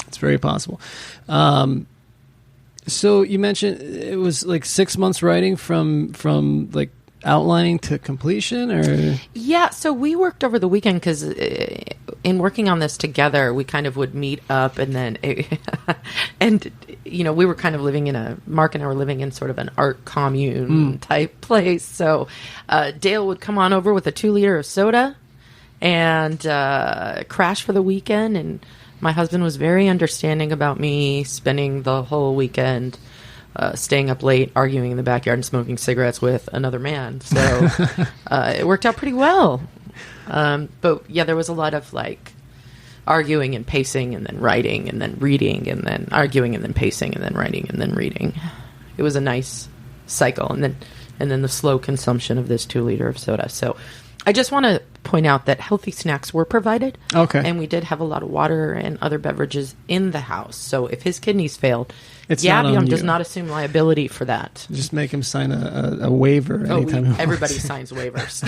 It's very possible. So you mentioned it was like 6 months writing from like outlining to completion, or? Yeah, so we worked over the weekend because in working on this together, we kind of would meet up and then, and you know, we were kind of living in Mark and I were living in sort of an art commune type place. So Dale would come on over with a 2-liter of soda and crash for the weekend, and my husband was very understanding about me spending the whole weekend staying up late, arguing in the backyard and smoking cigarettes with another man. So it worked out pretty well. But yeah, there was a lot of like arguing and pacing and then writing and then reading and then arguing and then pacing and then writing and then reading. It was a nice cycle. And then the slow consumption of this 2-liter of soda. So I just want to point out that healthy snacks were provided. Okay. And we did have a lot of water and other beverages in the house. So if his kidneys failed, YabYum does not assume liability for that. Just make him sign a waiver anytime. Everybody signs waivers.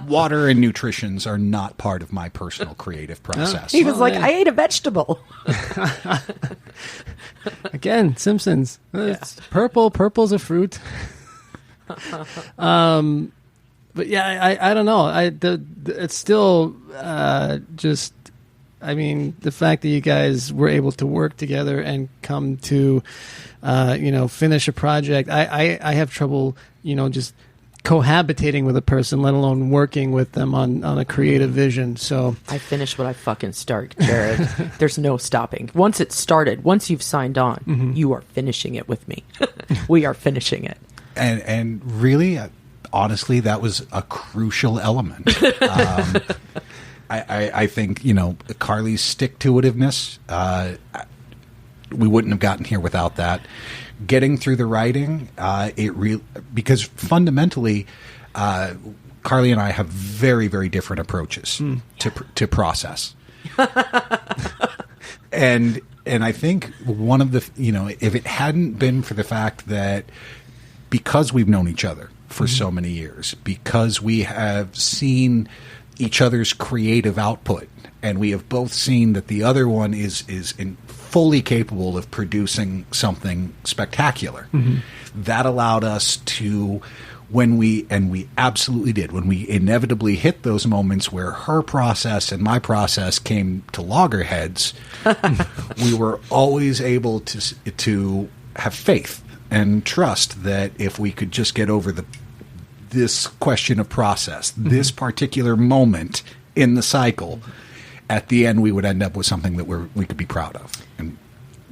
Water and nutritions are not part of my personal creative process. He was I ate a vegetable. Again, Simpsons. It's purple. Purple's a fruit. But yeah, I don't know. It's still just. I mean, the fact that you guys were able to work together and come to, finish a project. I have trouble, just cohabitating with a person, let alone working with them on a creative vision. So I finish what I fucking start, Jared. There's no stopping. Once it's started, once you've signed on, you are finishing it with me. We are finishing it. And really, honestly, that was a crucial element. I think, Carly's stick-to-itiveness, we wouldn't have gotten here without that. Getting through the writing, because fundamentally, Carly and I have very, very different approaches to process. And I think one of the, if it hadn't been for the fact that because we've known each other for so many years, because we have seen each other's creative output, and we have both seen that the other one is fully capable of producing something spectacular. That allowed us to, when we absolutely did, when we inevitably hit those moments where her process and my process came to loggerheads, we were always able to have faith and trust that if we could just get over this question of process, this particular moment in the cycle, at the end we would end up with something that we could be proud of, and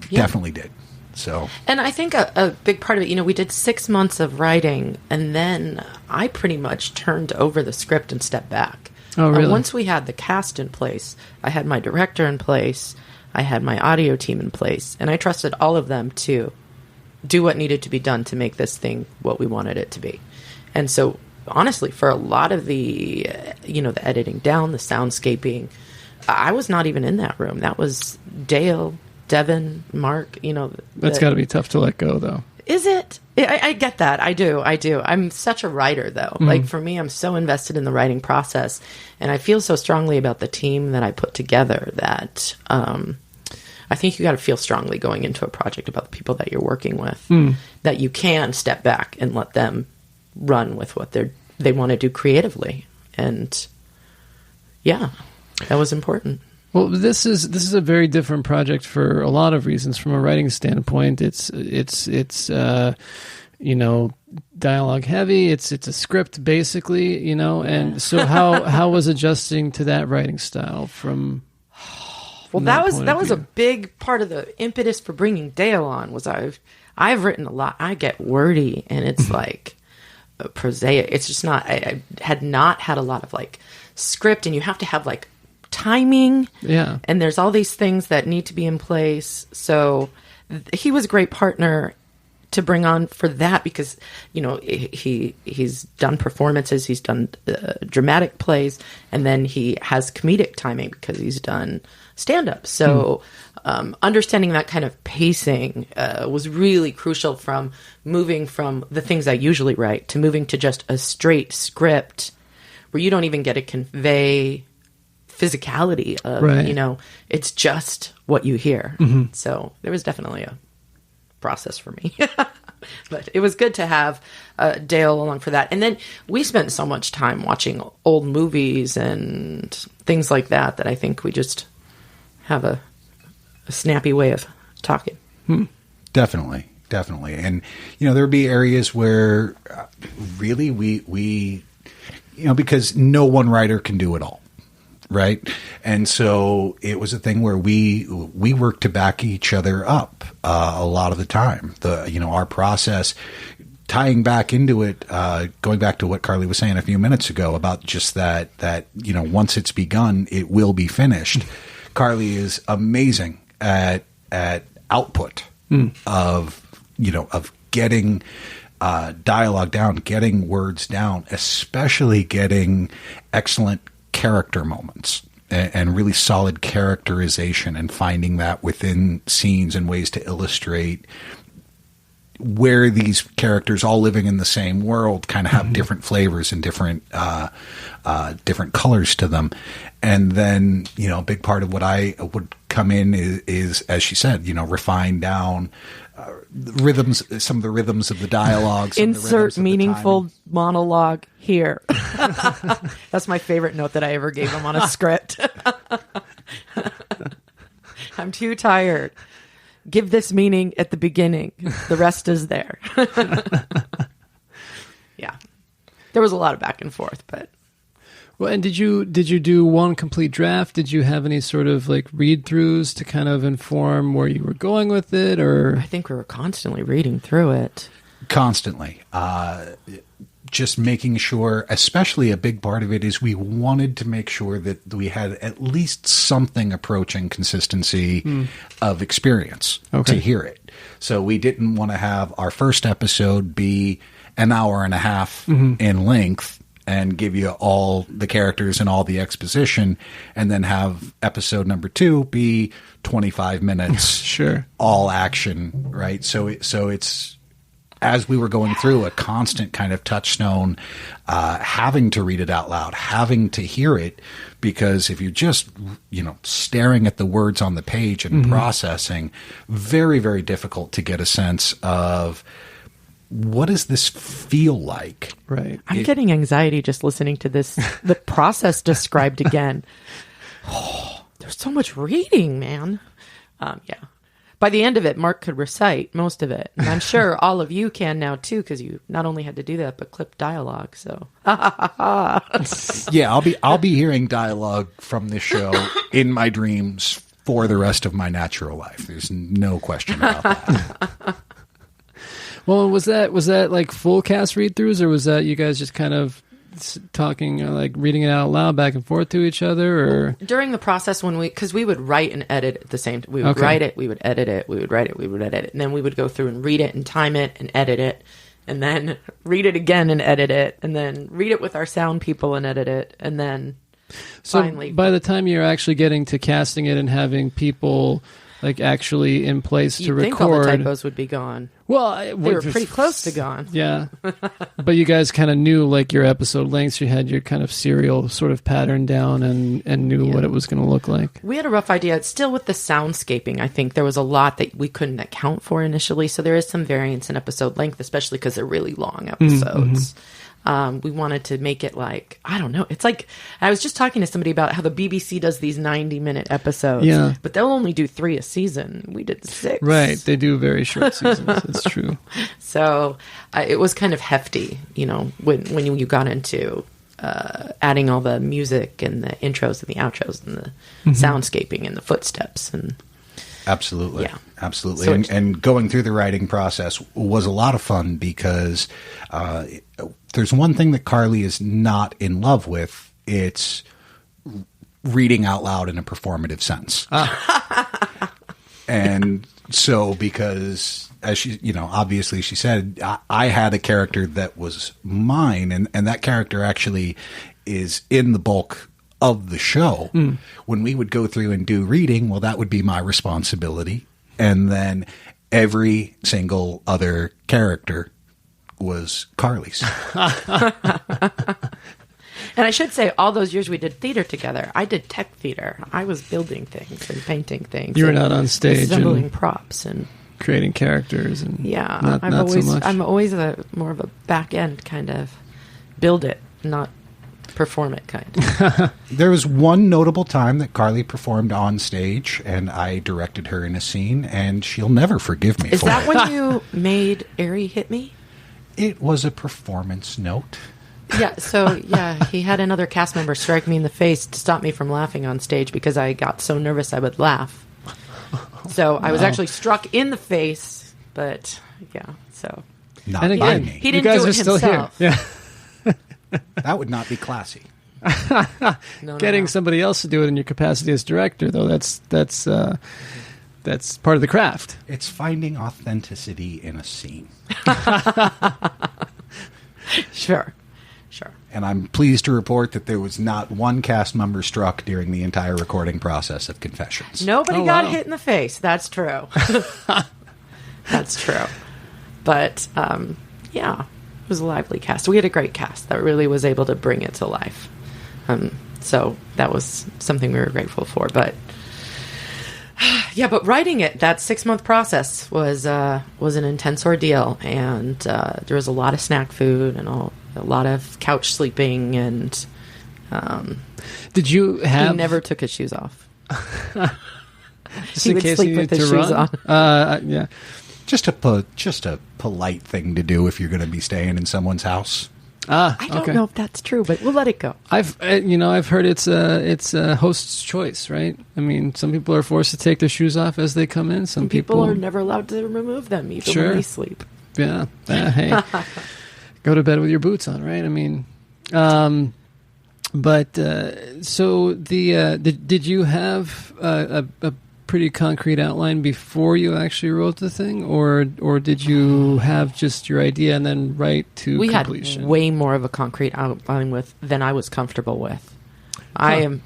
definitely did. So, and I think a big part of it, we did 6 months of writing, and then I pretty much turned over the script and stepped back. Oh, really? Once we had the cast in place, I had my director in place, I had my audio team in place, and I trusted all of them to do what needed to be done to make this thing what we wanted it to be. And so, honestly, for a lot of the, the editing down, the soundscaping, I was not even in that room. That was Dale, Devin, Mark, That's got to be tough to let go, though. Is it? I get that. I do. I'm such a writer, though. Like, for me, I'm so invested in the writing process, and I feel so strongly about the team that I put together that I think you got to feel strongly going into a project about the people that you're working with, that you can step back and let them run with what they want to do creatively. And yeah, that was important. Well, this is a very different project for a lot of reasons. From a writing standpoint, it's dialogue heavy. It's a script basically, and so how was adjusting to that writing style from? Well, that was a big part of the impetus for bringing Dale on. Was I've written a lot. I get wordy, and it's like prosaic. It's just not. I had not had a lot of like script, and you have to have like timing. Yeah. And there's all these things that need to be in place. So he was a great partner to bring on for that because, he's done performances, he's done dramatic plays, and then he has comedic timing because he's done stand-up. So understanding that kind of pacing was really crucial from moving from the things I usually write to moving to just a straight script where you don't even get to convey physicality of, Right. you know, it's just what you hear. So there was definitely a process for me. But it was good to have Dale along for that. And then we spent so much time watching old movies and things like that that I think we just have a snappy way of talking. Definitely. And, you know, there would be areas where really we, you know, because no one writer can do it all. Right. And so it was a thing where we worked to back each other up a lot of the time. Our process, tying back into it, going back to what Carly was saying a few minutes ago about just that, you know, once it's begun, it will be finished. Carly is amazing at output of getting dialogue down, getting words down, especially getting excellent character moments and really solid characterization, and finding that within scenes and ways to illustrate where these characters, all living in the same world, kind of have different flavors and different colors to them. And then, you know, a big part of what I would come in is, as she said, you know, refine down rhythms, some of the rhythms of the dialogue. Insert meaningful monologue here. That's my favorite note that I ever gave him on a script. I'm too tired. Give this meaning at the beginning. The rest is there. Yeah. There was a lot of back and forth, but... Well, and did you do one complete draft? Did you have any sort of like read-throughs to kind of inform where you were going with it, or? I think we were constantly reading through it. Constantly. Just making sure, especially a big part of it is we wanted to make sure that we had at least something approaching consistency of experience to hear it. So we didn't want to have our first episode be an hour and a half in length and give you all the characters and all the exposition, and then have episode number 2 be 25 minutes, sure, all action, right? So it's, as we were going through, a constant kind of touchstone, having to read it out loud, having to hear it, because if you're just, you know, staring at the words on the page and processing, very, very difficult to get a sense of what does this feel like? Right. I'm getting anxiety just listening to this, the process described again. Oh, there's so much reading, man. Yeah. By the end of it, Mark could recite most of it. And I'm sure all of you can now, too, because you not only had to do that, but clip dialogue. So, yeah, I'll be hearing dialogue from this show in my dreams for the rest of my natural life. There's no question about that. Well, was that like full cast read-throughs, or was that you guys just kind of talking, like reading it out loud back and forth to each other, or during the process because we would write and edit at the same time. We would write it, we would edit it, we would write it, we would edit it, and then we would go through and read it and time it and edit it, and then read it again and edit it, and then read it with our sound people and edit it, and then finally, by the time you're actually getting to casting it and having people like actually in place to record, think all the typos would be gone. Well, they were pretty close to gone. Yeah. But you guys kind of knew like your episode lengths. You had your kind of serial sort of pattern down and knew what it was going to look like. We had a rough idea. It's still with the soundscaping. I think there was a lot that we couldn't account for initially. So there is some variance in episode length, especially because they're really long episodes. We wanted to make it like, I don't know. It's like, I was just talking to somebody about how the BBC does these 90-minute episodes. Yeah. But they'll only do 3 a season. We did 6. Right. They do very short seasons. It's true. So it was kind of hefty, you know, when you got into adding all the music and the intros and the outros and the soundscaping and the footsteps and... Absolutely. Yeah. Absolutely. So and going through the writing process was a lot of fun because there's one thing that Carly is not in love with. It's reading out loud in a performative sense. And so because, as she, you know, obviously she said, I had a character that was mine, and that character actually is in the bulk of the show. When we would go through and do reading, well, that would be my responsibility. And then every single other character was Carly's. And I should say, all those years we did theater together, I did tech theater. I was building things and painting things. You were not on stage assembling and props and creating characters, and not so much. I'm always more of a back end kind of build it, not perform it kind. There was one notable time that Carly performed on stage, and I directed her in a scene, and she'll never forgive me Is for that it. when you made Ari hit me? It was a performance note. Yeah, so, he had another cast member strike me in the face to stop me from laughing on stage because I got so nervous I would laugh. So I was actually struck in the face, but, so. Not And by again, me. He didn't you guys do it are still himself. here. Yeah. That would not be classy. No, Getting no. somebody else to do it in your capacity as director, though, that's part of the craft. It's finding authenticity in a scene. Sure. And I'm pleased to report that there was not one cast member struck during the entire recording process of Confessions. Nobody Oh, got wow. hit in the face. That's true. That's true. But, it was a lively cast. We had a great cast that really was able to bring it to life. So that was something we were grateful for. But, but writing it, that 6-month process was an intense ordeal. And there was a lot of snack food and a lot of couch sleeping. And Did you have... he never took his shoes off. just he in would case sleep you with need his to shoes run? on. Yeah. Just a polite thing to do if you're going to be staying in someone's house. I don't okay. know if that's true, but we'll let it go. I've heard it's a host's choice, right? I mean, some people are forced to take their shoes off as they come in. Some People are never allowed to remove them, even Sure. when they sleep. Yeah. Hey, go to bed with your boots on, right? I mean, so did you have a pretty concrete outline before you actually wrote the thing, or did you have just your idea and then write to We completion? had way more of a concrete outline than I was comfortable with. I am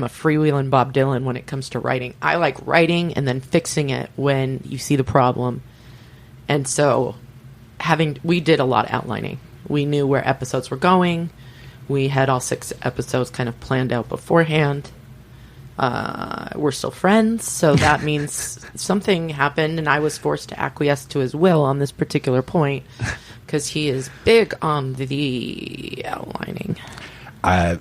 a freewheeling Bob Dylan when it comes to writing. I like writing and then fixing it when you see the problem. And so we did a lot of outlining. We knew where episodes were going. We had all 6 episodes kind of planned out beforehand. We're still friends, so that means something happened, and I was forced to acquiesce to his will on this particular point because he is big on the outlining. And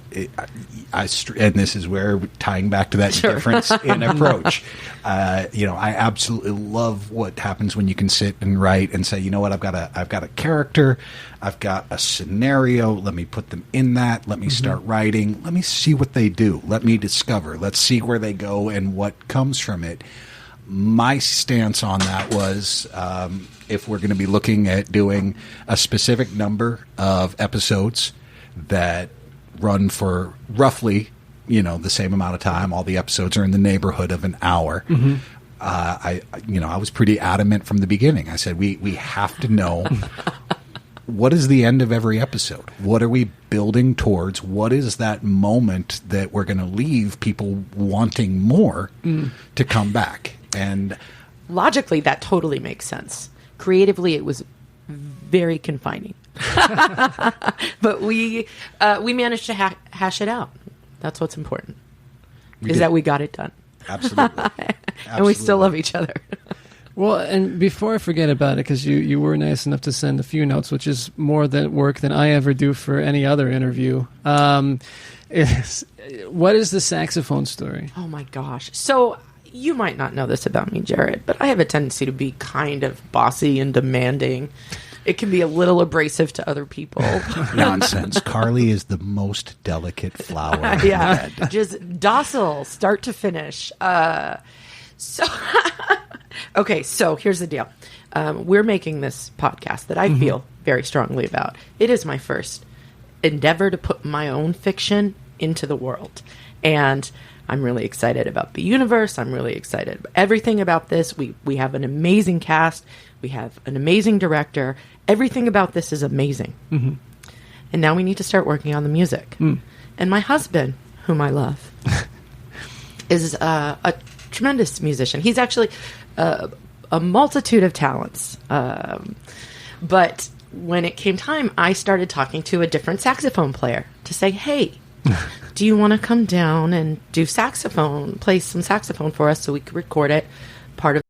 this is where tying back to that Sure. difference in approach. I absolutely love what happens when you can sit and write and say, you know what, I've got a character, I've got a scenario. Let me put them in that. Let me start writing. Let me see what they do. Let me discover. Let's see where they go and what comes from it. My stance on that was, if we're going to be looking at doing a specific number of episodes that run for roughly, the same amount of time. All the episodes are in the neighborhood of an hour. I was pretty adamant from the beginning. I said, we have to know what is the end of every episode? What are we building towards? What is that moment that we're going to leave people wanting more to come back? And Logically, that totally makes sense. Creatively, it was very confining. But we managed to hash it out. That's what's important. did. That we got it done. Absolutely. And we still love each other. Well, and before I forget about it, because you were nice enough to send a few notes, which is more work than I ever do for any other interview. What is the saxophone story? Oh my gosh. So you might not know this about me, Jared, but I have a tendency to be kind of bossy and demanding. It can be a little abrasive to other people. Nonsense. Carly is the most delicate flower. Yeah, just docile, start to finish. Okay, so here's the deal. We're making this podcast that I feel very strongly about. It is my first endeavor to put my own fiction into the world. And I'm really excited about the universe. I'm really excited about everything about this. We have an amazing cast. We have an amazing director. Everything about this is amazing. Mm-hmm. And now we need to start working on the music. And my husband, whom I love, is a tremendous musician. He's actually a multitude of talents. But when it came time, I started talking to a different saxophone player to say, hey, do you want to come down and do saxophone, play some saxophone for us so we could record it? Part of